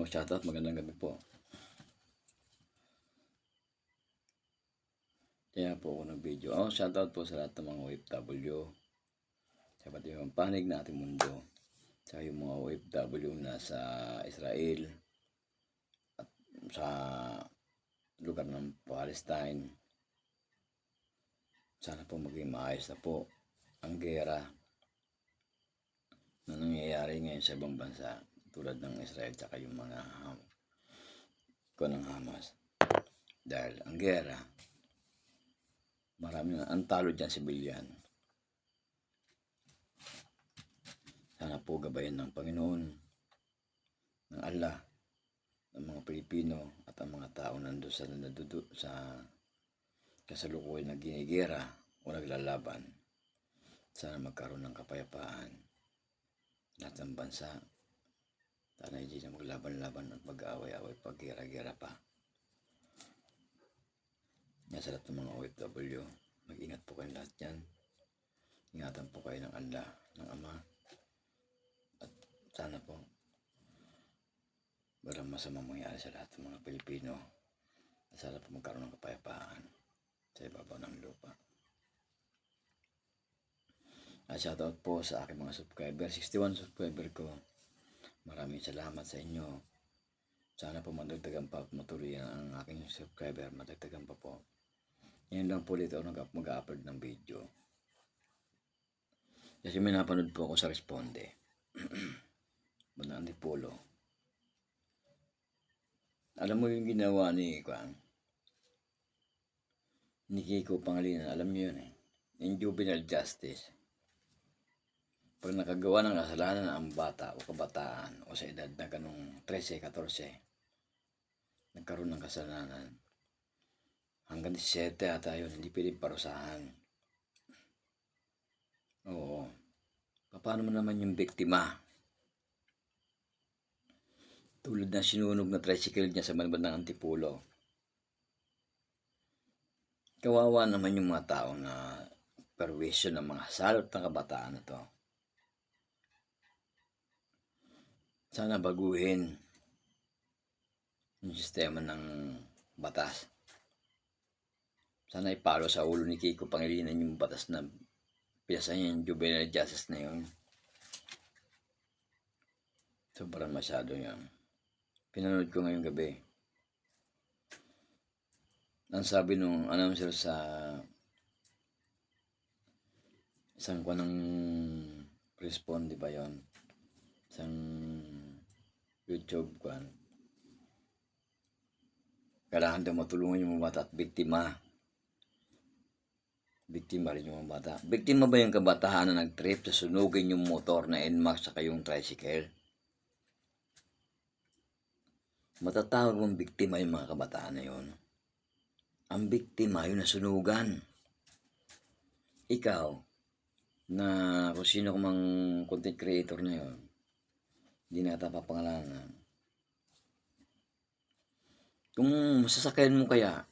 Shoutout, magandang gabi po. Kaya po ako nag-video. Shoutout po sa lahat ng mga OFW. Sa pati yung panig na ating mundo. Sa yung mga OFW na sa Israel at sa lugar ng Palestine. Sana po maging maayos na po ang gera na nangyayari ngayon sa ibang bansa tulad ng Israel at yung mga ng Hamas. Dahil ang gera, marami na ang talo dyan sibilyan. Sana po gabayan ng Panginoon, ng Allah, ng mga Pilipino at ang mga tao nandoon sa kasalukuyan na ginigera o naglalaban. Sana magkaroon ng kapayapaan lahat ng bansa. Sana hindi na maglaban-laban at mag-aaway-aaway pag-gera-gera pa. Sa lahat ng mga OFW, mag-ingat po kayo lahat yan. Ingatan po kayo ng Allah, ng Ama. At sana po walang masamang mangyari sa lahat ng mga Pilipino. At sana po magkaroon ng kapayapaan sa ibabaw ng lupa. At shoutout po sa aking mga subscriber, 61 subscriber ko. Maraming salamat sa inyo. Sana po madagdagan pa, matuloy ang aking subscriber, madagdagan pa po. Ngayon lang po ulit ako mag-upload ng video. Kasi may napanood po ako sa Responde. Bandang Antipolo. Alam mo yung ginawa ni Kiko Pangilinan, alam niyo yun eh. Yung juvenile justice. Pag nakagawa ng kasalanan ang bata o kabataan o sa edad na ganong 13, 14, nagkaroon ng kasalanan, hanggang 17 ata yun, hindi pwedeng parusahan. Oo. Paano mo naman yung biktima? Tulad na sinunog na tricycle niya sa bandang Antipolo. Kawawa naman yung mga tao na perwisyo ng mga salot ng kabataan na to. Sana baguhin yung sistema ng batas. Sana ipalo sa ulo ni Kiko Pangilinan yung batas na piyasa niya yung juvenile justice na yun. Sobrang masyado yan. Pinanood ko ngayong gabi. Ang sabi nung announcer sa isang ng Responde ba yun? Isang YouTube kailangan daw matulungan yung mga bata at biktima. Biktima rin yung mga bata. Biktima ba yung kabataan na nag-trip sa sunugin yung motor na NMAX saka yung tricycle? Matatawag mong biktima yung mga kabataan na yun. Ang biktima yung nasunugan. Ikaw, na kung sino mang content creator na yun, hindi na ata papangalanan. Kung masasakayan mo kaya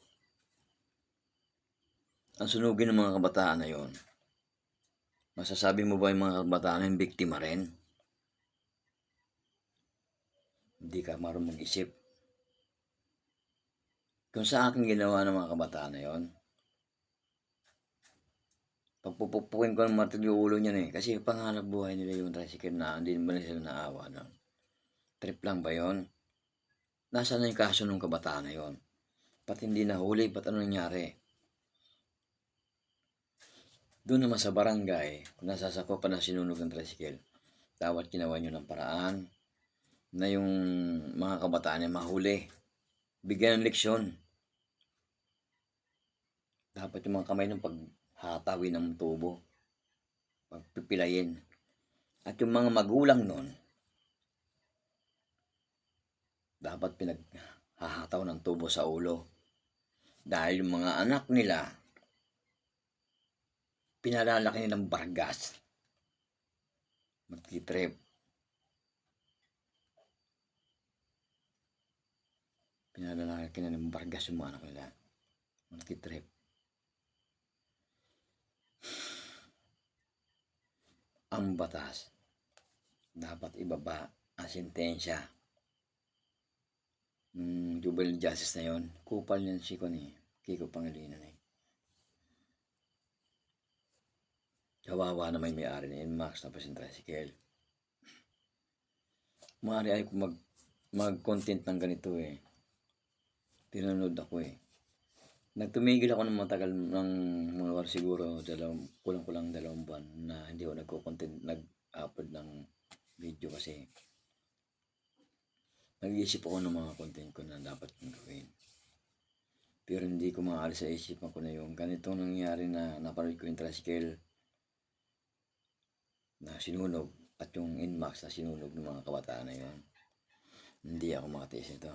ang sunugin ng mga kabataan na yon, masasabi mo ba yung mga kabataan yung biktima rin? Hindi ka marunong mag-isip. Kung sa akin ginawa ng mga kabataan na yon, pagpupupukin ko ng martilyo ulo niyan eh. Kasi pangarap buhay nila yung tricycle na hindi ba nila naawa doon. Trip lang ba yon? Nasaan na yung kaso ng kabataan na yon? Ba't hindi nahuli? Ba't ano nangyari? Doon naman sa barangay, kung nasasakupan na sinunog ng tricycle, dapat ginawa nyo ng paraan na yung mga kabataan ay mahuli. Bigyan ng leksyon. Dapat yung mga kamay ng paghatawin ng tubo, pagpipilayin. At yung mga magulang nun, dapat pinaghahataw ng tubo sa ulo. Dahil yung mga anak nila, pinalalaki nilang bargas. Magtitrip. Pinalalaki na ng bargas yung mga anak nila. Magtitrip. Ang batas, dapat ibaba ang sentensya. juvenile justice na yon, kupal yan si Kiko Pangilinan eh. Kawawa na may-ari ni Inmax tapos yung tricycle. Maaari ay kung mag-content ng ganito eh. Tinunod ako eh. Nagtumigil ako ng matagal ng mga siguro kulang-kulang 2 buwan na hindi ako nagko-content, nag-upload ng video kasi nag-iisip ako ng mga content ko na dapat kong gawin. Pero hindi ko maalis sa isipan ko na yung ganitong nangyari na napanood ko yung tricycle na sinunog at yung Inmax na sinunog ng mga kabataan na yun. Hindi ako makatiis ito.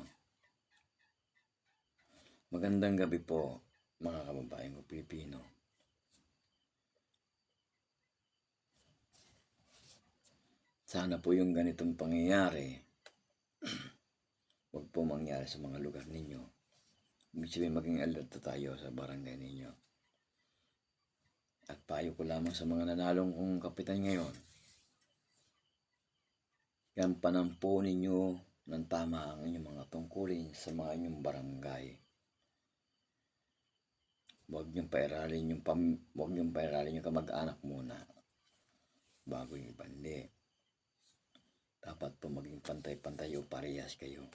Magandang gabi po mga kababaeng ko Pilipino. Sana po yung ganitong pangyayari huwag po mangyari sa mga lugar ninyo. Ibig sabihin maging alert tayo sa barangay ninyo. At payo ko lamang sa mga nanalong kong kapitan ngayon, gampanan po ninyo ng tama ang inyong mga tungkulin sa mga inyong barangay. Huwag niyong pairalin yung kamag-anak muna bago yung iba. Hindi. Dapat po maging pantay-pantay o parehas kayo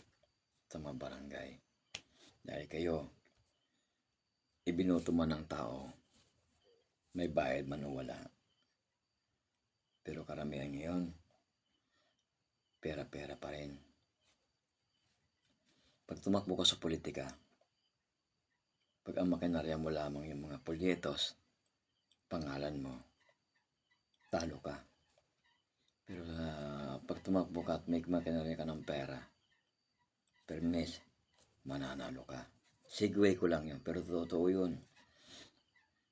sa mga barangay. Dahil kayo, ibinoto man ng tao, may bayad man o wala. Pero karamihan ngayon, pera-pera pa rin. Pag tumakbo ka sa politika, pag ang makinarya mo lamang yung mga polyetos, pangalan mo, talo ka. Pero pag tumakbo ka at may makinarya ka ng pera, permis, mananalo ka. Segue ko lang yun, pero totoo yun.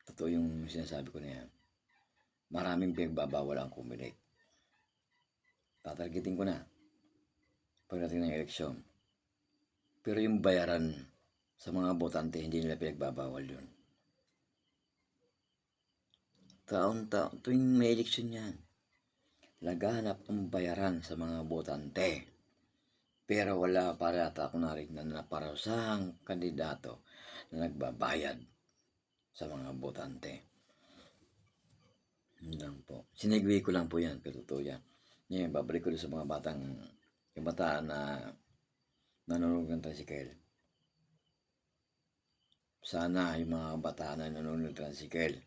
Totoo yung sinasabi ko na yan. Maraming pinagbabawal ang kumilik. Tatargetin ko na pagdating ng eleksyon. Pero yung bayaran sa mga botante, hindi nila pinagbabawal yun. Taon-taon, tuwing may eleksyon yan, laganap ang bayaran sa mga botante. Pero wala para yata ako narinig na parusahang kandidato na nagbabayad sa mga botante. Yun lang po. Sinigwi ko lang po yan, pero totoo yan. Ngayon, babalik ko sa mga kabataan na nanonood ng tricycle. Sana yung mga kabataan na nanonood ng tricycle,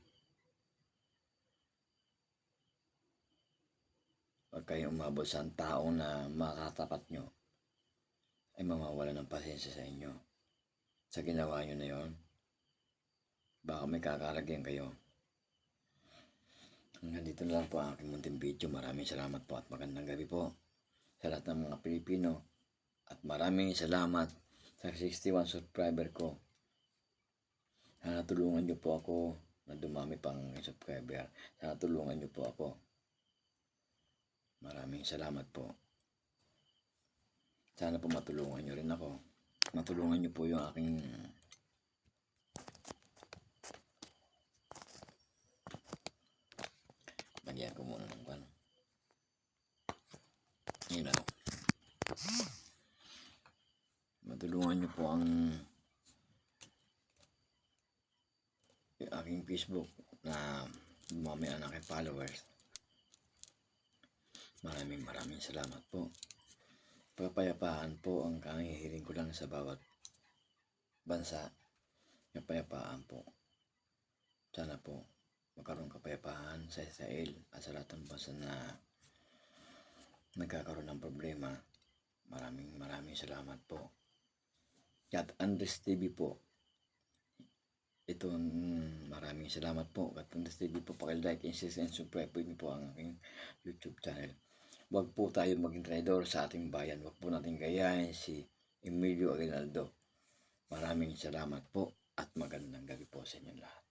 huwag kayong umabot sa taong na makatapat nyo ay mamawala ng pasensya sa inyo. Sa ginawa nyo na yon, baka may kakaragyan kayo. Hanggang dito na lang po ang aking munting video. Maraming salamat po at magandang gabi po sa lahat ng mga Pilipino. At maraming salamat sa 61 subscriber ko. Sana tulungan nyo po ako na dumami pang subscriber. Sana tulungan nyo po ako. Maraming salamat po. Sana po matulungan nyo rin ako. Matulungan nyo po yung aking lagyan ko muna ng pan. Yun lang. Matulungan nyo po ang yung aking Facebook na dumami ang aking followers. Maraming salamat po. Kapayapaan po ang kahihiling ko lang sa bawat bansa. Kapayapaan po. Sana po magkaroon kapayapaan sa Israel at sa lahat ng bansa na nagkakaroon ng problema. Maraming salamat po. At Andres TV po. Ito, maraming salamat po. At Andres TV po, pakilike, insist, and subscribe po po ang aking YouTube channel. Huwag po tayo maging traidor sa ating bayan. Huwag po natin gayahin si Emilio Aguinaldo. Maraming salamat po at magandang gabi po sa inyo lahat.